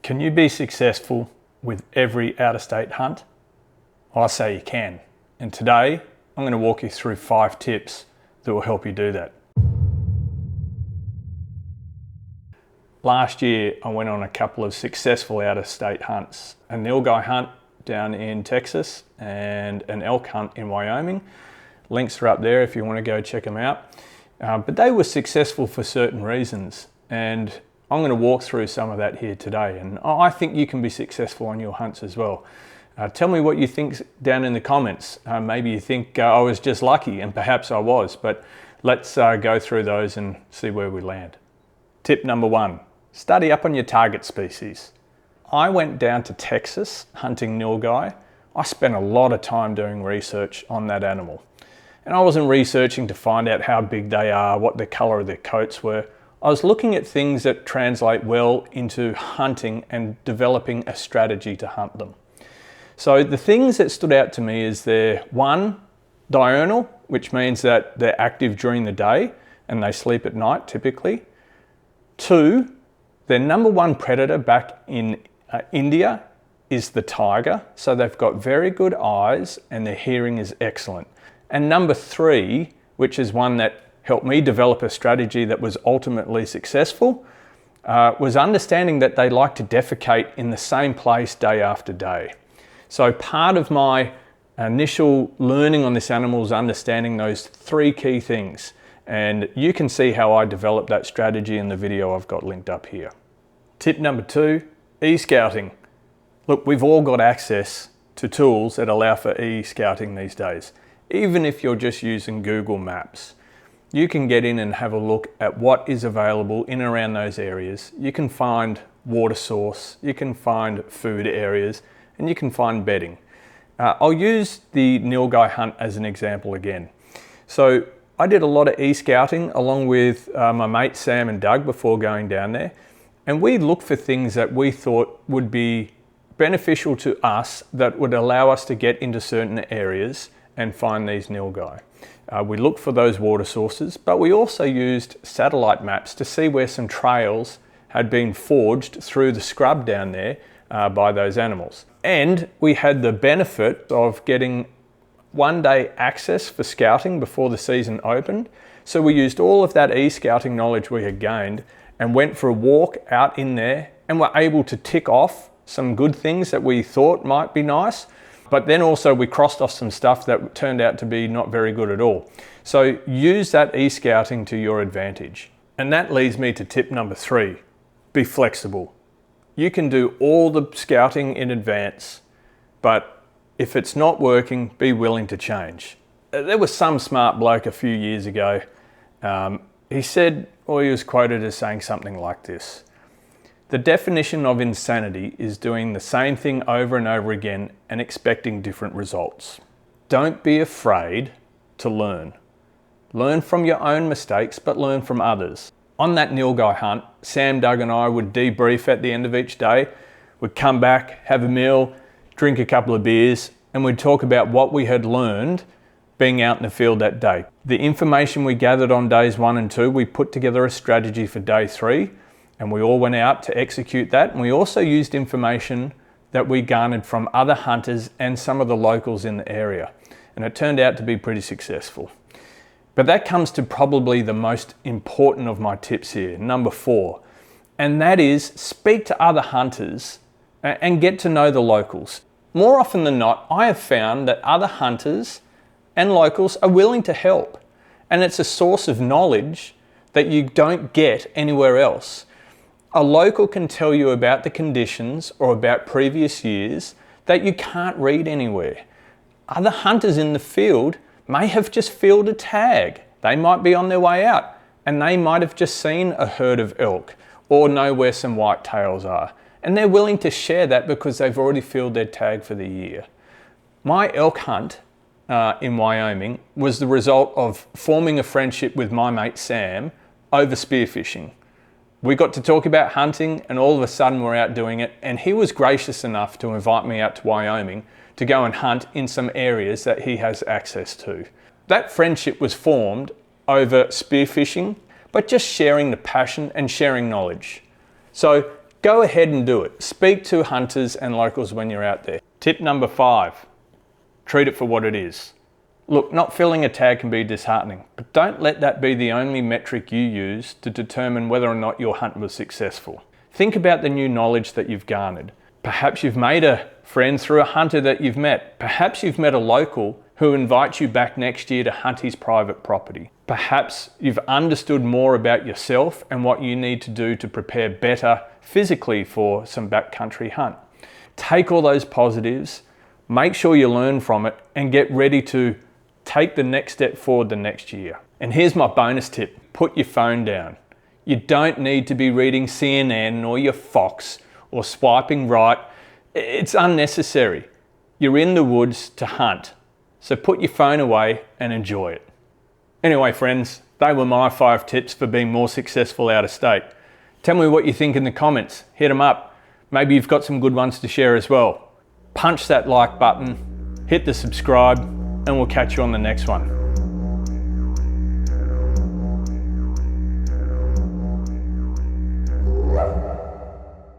Can you be successful with every out-of-state hunt? Well, I say you can. And today, I'm going to walk you through 5 tips that will help you do that. Last year, I went on a couple of successful out-of-state hunts. A nilgai hunt down in Texas and an elk hunt in Wyoming. Links are up there if you want to go check them out. But they were successful for certain reasons. And I'm going to walk through some of that here today. And I think you can be successful on your hunts as well. Tell me what you think down in the comments. Maybe you think I was just lucky, and perhaps I was, but let's go through those and see where we land. Tip number 1, study up on your target species. I went down to Texas hunting nilgai. I spent a lot of time doing research on that animal. And I wasn't researching to find out how big they are, what the color of their coats were. I was looking at things that translate well into hunting and developing a strategy to hunt them. So the things that stood out to me is they're 1, diurnal, which means that they're active during the day and they sleep at night typically. 2, their number 1 predator back in India is the tiger. So they've got very good eyes and their hearing is excellent. And number 3, which is one that helped me develop a strategy that was ultimately successful, was understanding that they like to defecate in the same place day after day. So part of my initial learning on this animal is understanding those 3 key things. And you can see how I developed that strategy in the video I've got linked up here. Tip number 2, e-scouting. Look, we've all got access to tools that allow for e-scouting these days. Even if you're just using Google Maps, you can get in and have a look at what is available in and around those areas. You can find water source, you can find food areas, and you can find bedding. I'll use the nilgai hunt as an example again. So I did a lot of e-scouting along with my mates Sam and Doug before going down there. And we looked for things that we thought would be beneficial to us that would allow us to get into certain areas and find these nilgai. We looked for those water sources, but we also used satellite maps to see where some trails had been forged through the scrub down there by those animals. And we had the benefit of getting 1-day access for scouting before the season opened. So we used all of that e-scouting knowledge we had gained and went for a walk out in there and were able to tick off some good things that we thought might be nice. But then also we crossed off some stuff that turned out to be not very good at all. So use that e-scouting to your advantage. And that leads me to tip number 3, be flexible. You can do all the scouting in advance, but if it's not working, be willing to change. There was some smart bloke a few years ago. He said, or he was quoted as saying something like this: the definition of insanity is doing the same thing over and over again and expecting different results. Don't be afraid to learn. Learn from your own mistakes, but learn from others. On that nilgai hunt, Sam, Doug and I would debrief at the end of each day. We'd come back, have a meal, drink a couple of beers, and we'd talk about what we had learned being out in the field that day. The information we gathered on days 1 and 2, we put together a strategy for day 3. And we all went out to execute that. And we also used information that we garnered from other hunters and some of the locals in the area. And it turned out to be pretty successful. But that comes to probably the most important of my tips here, number 4. And that is speak to other hunters and get to know the locals. More often than not, I have found that other hunters and locals are willing to help. And it's a source of knowledge that you don't get anywhere else. A local can tell you about the conditions or about previous years that you can't read anywhere. Other hunters in the field may have just fielded a tag. They might be on their way out and they might have just seen a herd of elk or know where some whitetails are. And they're willing to share that because they've already fielded their tag for the year. My elk hunt in Wyoming was the result of forming a friendship with my mate Sam over spearfishing. We got to talk about hunting and all of a sudden we're out doing it, and he was gracious enough to invite me out to Wyoming to go and hunt in some areas that he has access to. That friendship was formed over spearfishing, but just sharing the passion and sharing knowledge. So Go ahead and do it. Speak to hunters and locals when you're out there. Tip number 5, treat it for what it is. Look, not filling a tag can be disheartening, but don't let that be the only metric you use to determine whether or not your hunt was successful. Think about the new knowledge that you've garnered. Perhaps you've made a friend through a hunter that you've met. Perhaps you've met a local who invites you back next year to hunt his private property. Perhaps you've understood more about yourself and what you need to do to prepare better physically for some backcountry hunt. Take all those positives, make sure you learn from it, and get ready to take the next step forward the next year. And here's my bonus tip, put your phone down. You don't need to be reading CNN or your Fox or swiping right. It's unnecessary. You're in the woods to hunt, so put your phone away and enjoy it. Anyway friends, they were my 5 tips for being more successful out of state. Tell me what you think in the comments, hit them up. Maybe you've got some good ones to share as well. Punch that like button, hit the subscribe, and we'll catch you on the next one.